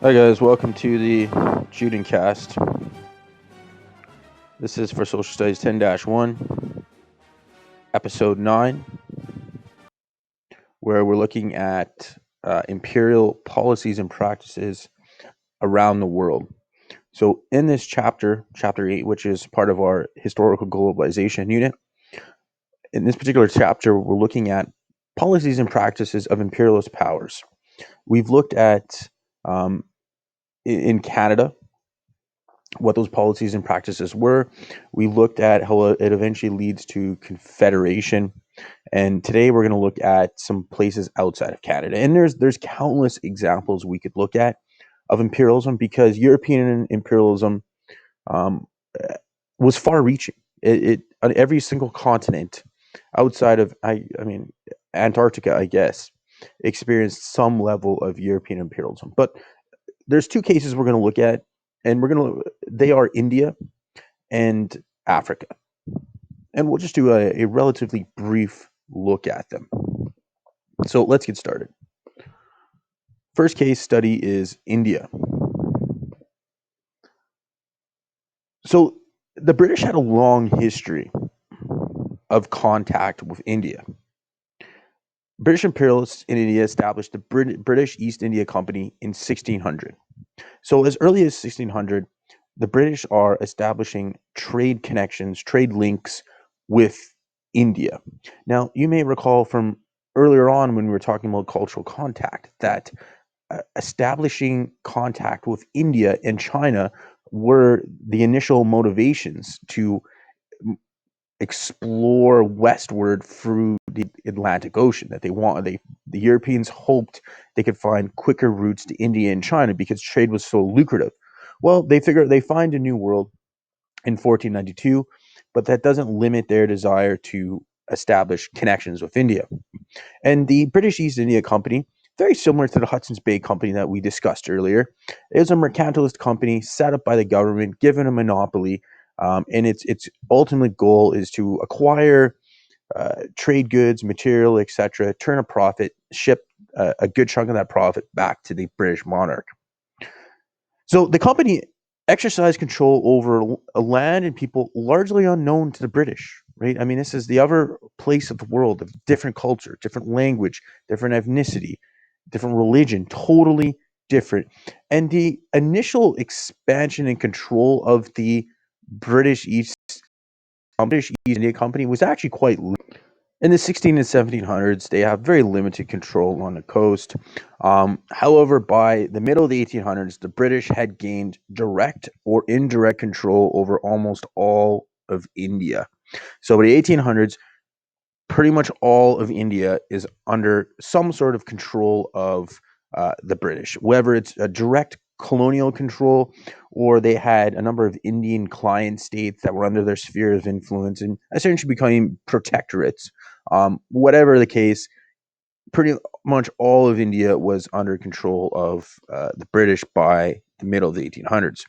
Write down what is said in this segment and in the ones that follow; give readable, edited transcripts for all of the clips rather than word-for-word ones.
Hi guys, welcome to the Judincast. This is for Social Studies 10-1, Episode 9, where we're looking at Imperial policies and practices around the world. So in this chapter 8, which is part of our historical globalization unit, in this particular chapter, we're looking at policies and practices of imperialist powers. We've looked at, in Canada, what those policies and practices were. We looked at how it eventually leads to confederation, and today we're going to look at some places outside of Canada. And there's countless examples we could look at of imperialism, because European imperialism um, was far-reaching. It on every single continent outside of I mean Antarctica, I guess, experienced some level of European imperialism. But there's two cases we're going to look at, and they are India and Africa. And we'll just do a relatively brief look at them. So let's get started. First case study is India. So the British had a long history of contact with India. British imperialists in India established the British East India Company in 1600. So as early as 1600, the British are establishing trade connections, trade links with India. Now, you may recall from earlier on when we were talking about cultural contact that establishing contact with India and China were the initial motivations to explore westward through the Atlantic Ocean. The Europeans hoped they could find quicker routes to India and China because trade was so lucrative. Well, they figure they find a new world in 1492, but that doesn't limit their desire to establish connections with India. And the British East India Company, very similar to the Hudson's Bay Company that we discussed earlier, is a mercantilist company set up by the government, given a monopoly, and its ultimate goal is to acquire trade goods, material, etc., turn a profit, ship a good chunk of that profit back to the British monarch. So the company exercised control over a land and people largely unknown to the British, right? I mean, this is the other place of the world of different culture, different language, different ethnicity, different religion, totally different. And the initial expansion and control of the British East India Company was actually quite in the 16 and 1700s. They have very limited control on the coast. However, by the middle of the 1800s, the British had gained direct or indirect control over almost all of India. So by the 1800s, pretty much all of India is under some sort of control of the British, whether it's a direct colonial control or they had a number of Indian client states that were under their sphere of influence and essentially becoming protectorates. Whatever the case, pretty much all of India was under control of the British by the middle of the 1800s.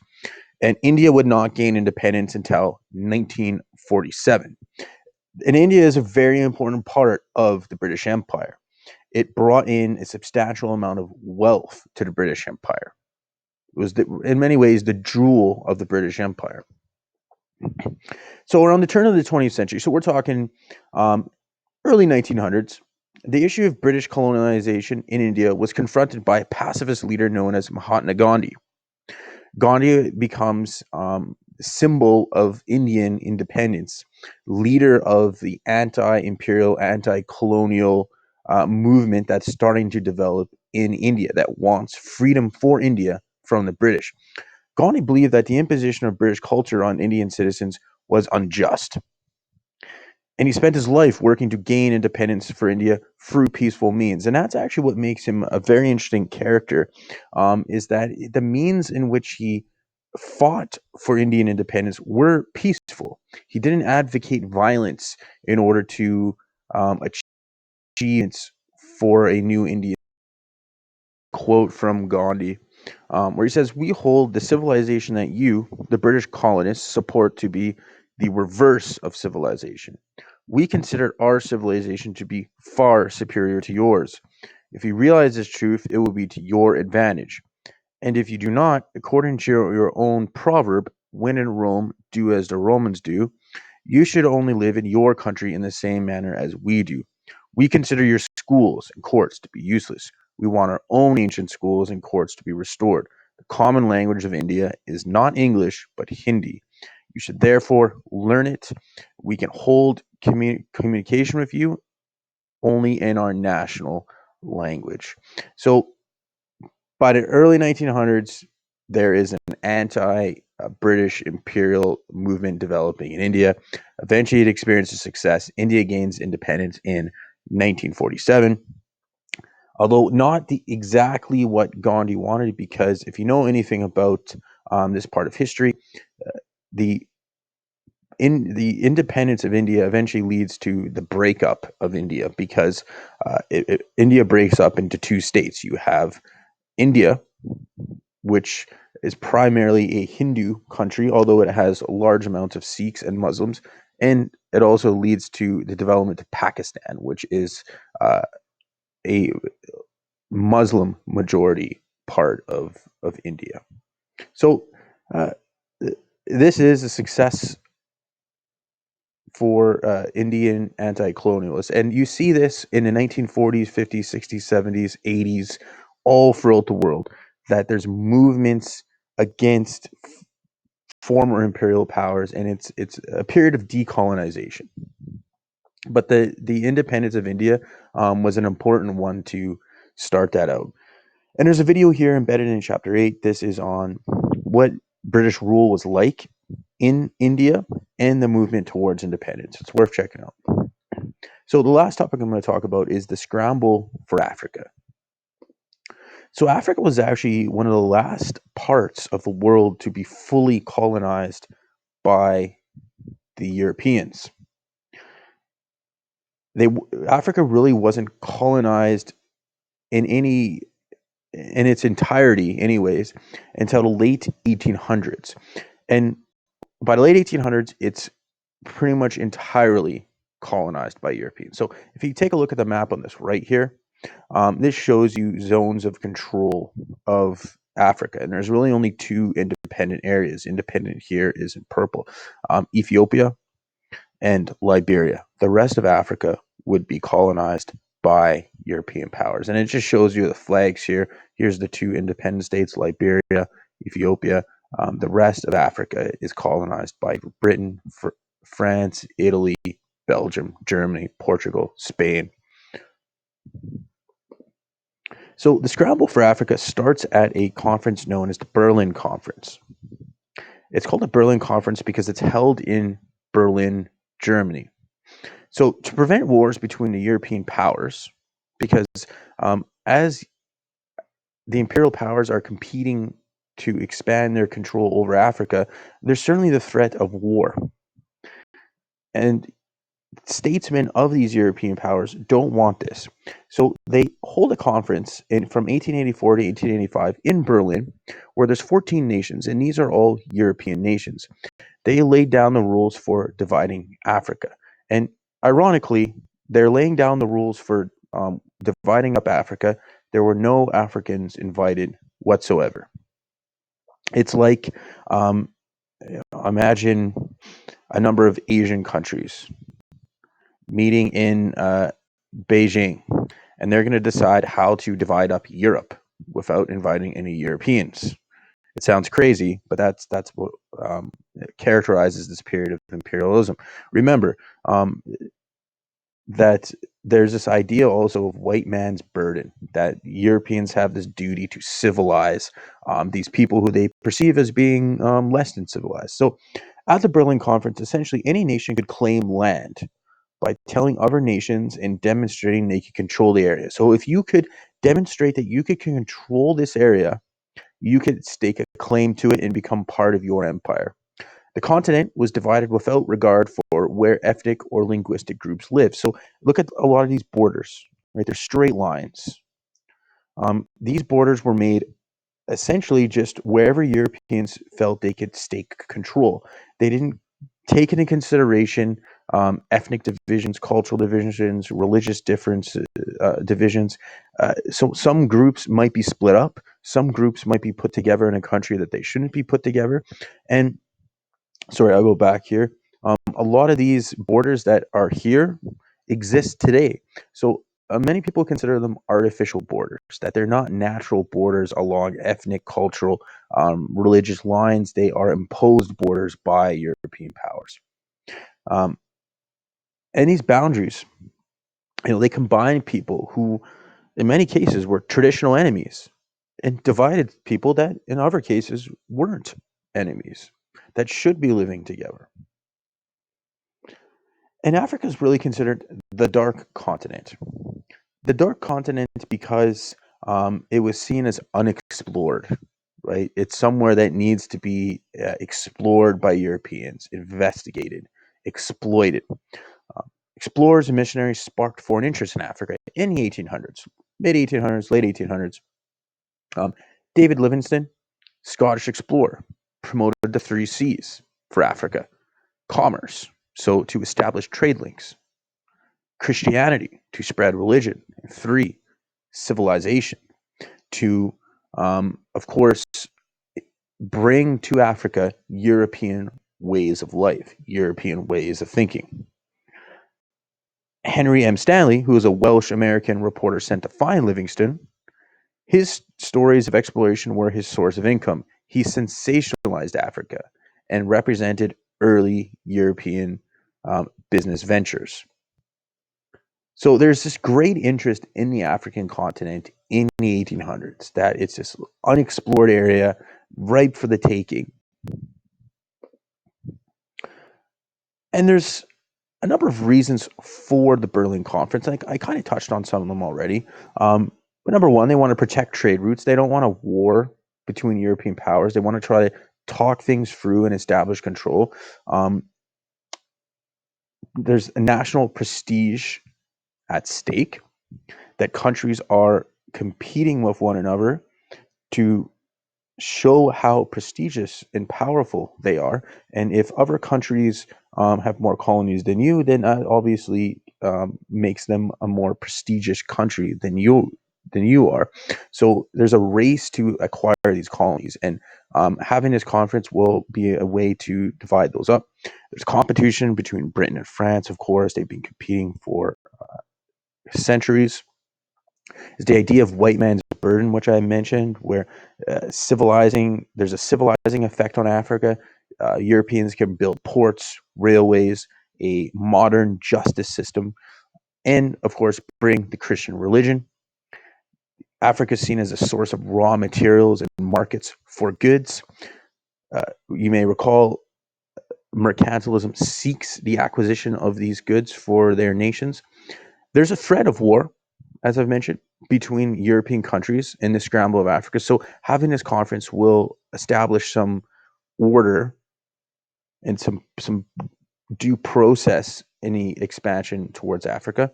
And India would not gain independence until 1947. And India is a very important part of the British Empire. It brought in a substantial amount of wealth to the British Empire. It was, in many ways, the jewel of the British Empire. So around the turn of the 20th century, so we're talking early 1900s, the issue of British colonization in India was confronted by a pacifist leader known as Mahatma Gandhi. Gandhi becomes symbol of Indian independence, leader of the anti-imperial, anti-colonial movement that's starting to develop in India that wants freedom for India from the British. Gandhi believed that the imposition of British culture on Indian citizens was unjust. And he spent his life working to gain independence for India through peaceful means. And that's actually what makes him a very interesting character, is that the means in which he fought for Indian independence were peaceful. He didn't advocate violence in order to achieve for a new Indian. Quote from Gandhi, where he says, "We hold the civilization that you, the British colonists, support to be the reverse of civilization. We consider our civilization to be far superior to yours. If you realize this truth, it will be to your advantage. And if you do not, according to your own proverb, when in Rome, do as the Romans do, you should only live in your country in the same manner as we do. We consider your schools and courts to be useless. We want our own ancient schools and courts to be restored. The common language of India is not English, but Hindi. You should therefore learn it. We can hold communication with you only in our national language. So by the early 1900s, there is an anti British imperial movement developing in India. Eventually, it experiences success. India gains independence in 1947, although not exactly what Gandhi wanted, because if you know anything about this part of history, the the independence of India eventually leads to the breakup of India, because India breaks up into two states. You have India, which is primarily a Hindu country, although it has large amounts of Sikhs and Muslims. And it also leads to the development of Pakistan, which is uh, a Muslim majority part of India. So uh, this is a success for Indian anti-colonialists, and you see this in the 1940s, 50s, 60s, 70s, 80s, all throughout the world. That there's movements against former imperial powers, and it's a period of decolonization. But the independence of India was an important one to start that out. And there's a video here embedded in chapter 8. This is on what British rule was like in India and the movement towards independence. It's worth checking out. So the last topic I'm going to talk about is the scramble for Africa. So Africa was actually one of the last parts of the world to be fully colonized by the Europeans. They Africa really wasn't colonized in its entirety, anyways, until the late 1800s. And by the late 1800s, it's pretty much entirely colonized by Europeans. So if you take a look at the map on this right here, this shows you zones of control of Africa, and there's really only two independent areas. Independent here is in purple, Ethiopia and Liberia. The rest of Africa would be colonized by European powers. And it just shows you the flags here. Here's the two independent states, Liberia, Ethiopia. The rest of Africa is colonized by Britain, France, Italy, Belgium, Germany, Portugal, Spain. So the scramble for Africa starts at a conference known as the Berlin Conference. It's called the Berlin Conference because it's held in Berlin, Germany. So to prevent wars between the European powers, because as the imperial powers are competing to expand their control over Africa, there's certainly the threat of war. And statesmen of these European powers don't want this. So they hold a conference from 1884 to 1885 in Berlin, where there's 14 nations, and these are all European nations. They laid down the rules for dividing Africa. And ironically, they're laying down the rules for dividing up Africa. There were no Africans invited whatsoever. It's like imagine a number of Asian countries meeting in Beijing, and they're going to decide how to divide up Europe without inviting any Europeans. It sounds crazy, but that's what characterizes this period of imperialism. Remember that there's this idea also of white man's burden, that Europeans have this duty to civilize these people who they perceive as being less than civilized. So at the Berlin Conference, essentially any nation could claim land by telling other nations and demonstrating they could control the area. So if you could demonstrate that you could control this area, you could stake a claim to it and become part of your empire. The continent was divided without regard for where ethnic or linguistic groups live. So look at a lot of these borders, right? They're straight lines. These borders were made essentially just wherever Europeans felt they could stake control. They didn't take into consideration ethnic divisions, cultural divisions, religious divisions. So some groups might be split up, Some groups might be put together in a country that they shouldn't be put together. And sorry, I'll go back here. A lot of these borders that are here exist today. So many people consider them artificial borders, that they're not natural borders along ethnic, cultural, religious lines. They are imposed borders by European powers. Um, and these boundaries, they combine people who, in many cases, were traditional enemies and divided people that, in other cases, weren't enemies, that should be living together. And Africa is really considered the dark continent. The dark continent because it was seen as unexplored, right? It's somewhere that needs to be explored by Europeans, investigated, exploited. Explorers and missionaries sparked foreign interest in Africa in the 1800s, mid 1800s, late 1800s. David Livingstone, Scottish explorer, promoted the three C's for Africa: commerce, so to establish trade links; Christianity, to spread religion; and three, civilization, to, of course, bring to Africa European ways of life, European ways of thinking. Henry M. Stanley, who was a Welsh American reporter sent to find Livingstone, his stories of exploration were his source of income. He sensationalized Africa and represented early European business ventures. So there's this great interest in the African continent in the 1800s, that it's this unexplored area ripe for the taking. And there's a number of reasons for the Berlin Conference. I kind of touched on some of them already. But number one, they want to protect trade routes. They don't want a war between European powers. They want to try to talk things through and establish control. There's a national prestige at stake, that countries are competing with one another to show how prestigious and powerful they are. And if other countries have more colonies than you, then that obviously makes them a more prestigious country than you are. So there's a race to acquire these colonies, and having this conference will be a way to divide those up. There's competition between Britain and France, of course. They've been competing for centuries. Is the idea of white man's burden, which I mentioned, where there's a civilizing effect on Africa. Europeans can build ports, railways, a modern justice system, and of course, bring the Christian religion. Africa is seen as a source of raw materials and markets for goods. You may recall mercantilism seeks the acquisition of these goods for their nations. There's a threat of war, as I've mentioned, between European countries in the scramble of Africa. So having this conference will establish some order and some due process in the expansion towards Africa.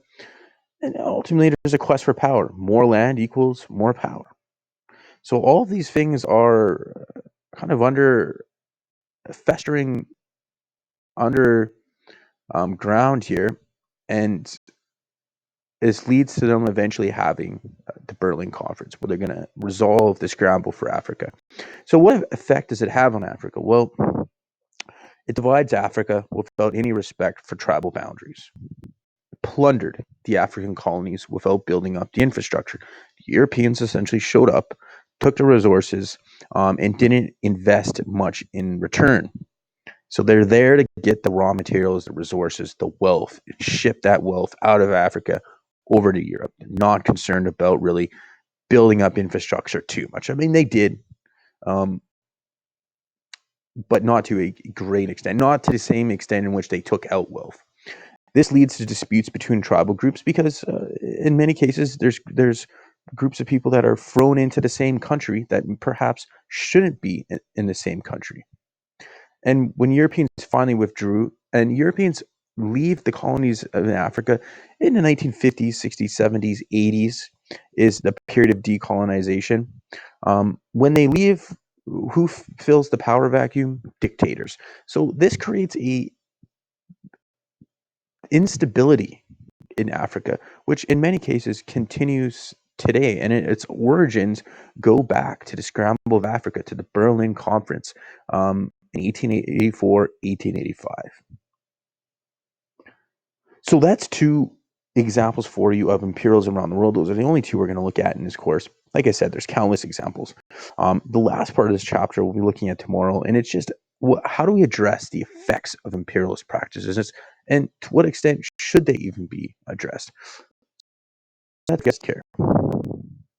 And ultimately, there's a quest for power. More land equals more power. So all of these things are kind of festering under ground here, and this leads to them eventually having the Berlin Conference, where they're going to resolve the scramble for Africa. So what effect does it have on Africa? Well, it divides Africa without any respect for tribal boundaries. It plundered the African colonies without building up the infrastructure. The Europeans essentially showed up, took the resources, and didn't invest much in return. So they're there to get the raw materials, the resources, the wealth, and ship that wealth out of Africa over to Europe. They're not concerned about really building up infrastructure too much. I mean, they did, but not to a great extent, not to the same extent in which they took out wealth. This leads to disputes between tribal groups because, in many cases, there's groups of people that are thrown into the same country that perhaps shouldn't be in the same country. And when Europeans finally withdrew, and Europeans leave the colonies in Africa in the 1950s, 60s, 70s, 80s, is the period of decolonization. When they leave, who fills the power vacuum? Dictators. So this creates a instability in Africa, which in many cases continues today, and its origins go back to the scramble of Africa, to the Berlin Conference in 1884, 1885. So that's two examples for you of imperialism around the world. Those are the only two we're going to look at in this course. Like I said, there's countless examples. The last part of this chapter we'll be looking at tomorrow, and it's just how do we address the effects of imperialist practices, and to what extent should they even be addressed? That's care.